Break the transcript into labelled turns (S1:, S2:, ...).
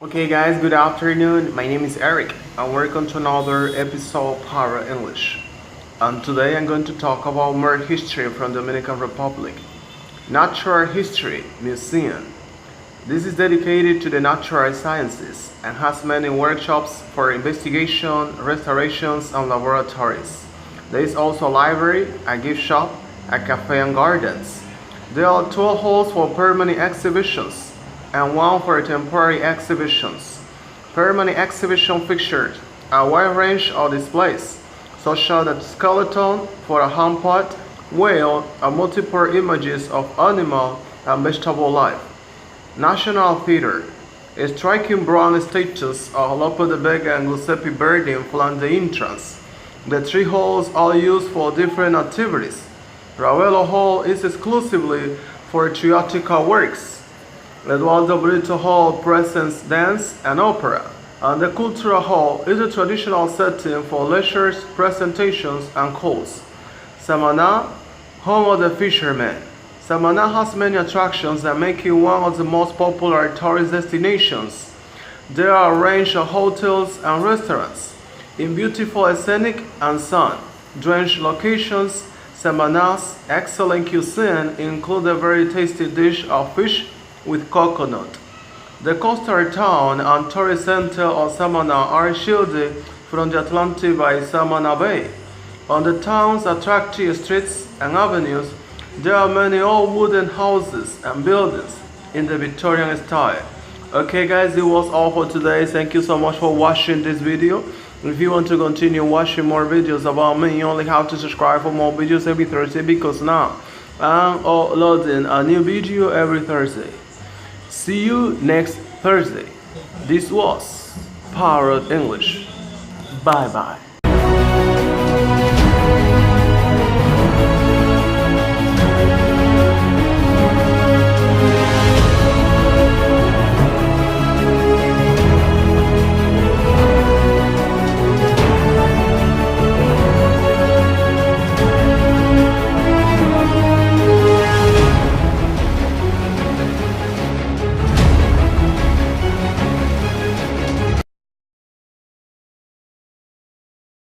S1: Okay guys, good afternoon. My name is Eric and welcome to another episode of Parrot English. And today I'm going to talk about more history from Dominican Republic. Natural History Museum. This is dedicated to the natural sciences and has many workshops for investigation, restorations and laboratories. There is also a library, a gift shop, a cafe and gardens. There are 12 halls for permanent exhibitions and one for temporary exhibitions. Permanent exhibition features a wide range of displays, such as the skeleton for a hand pot, whale, and multiple images of animal and vegetable life. National Theatre. A striking bronze statues of Lope de Vega and Giuseppe Verdi flank the entrance. The three halls are used for different activities. Ravelo Hall is exclusively for theatrical works. Eduardo Brito Hall presents dance and opera, and the Cultural Hall is a traditional setting for lectures, presentations, and calls. Samana, home of the fishermen. Samana has many attractions that make it one of the most popular tourist destinations. There are a range of hotels and restaurants in beautiful scenic and sun-drenched locations. Samana's excellent cuisine includes a very tasty dish of fish with coconut. The coastal town and tourist center of Samana are shielded from the Atlantic by Samana Bay. On the town's attractive streets and avenues, there are many old wooden houses and buildings in the Victorian style. Okay guys, it was all for today. Thank you so much for watching this video. If you want to continue watching more videos about me, you only have to subscribe for more videos every Thursday, because now I'm uploading a new video every Thursday. See you next Thursday. This was Parrot English. Bye bye.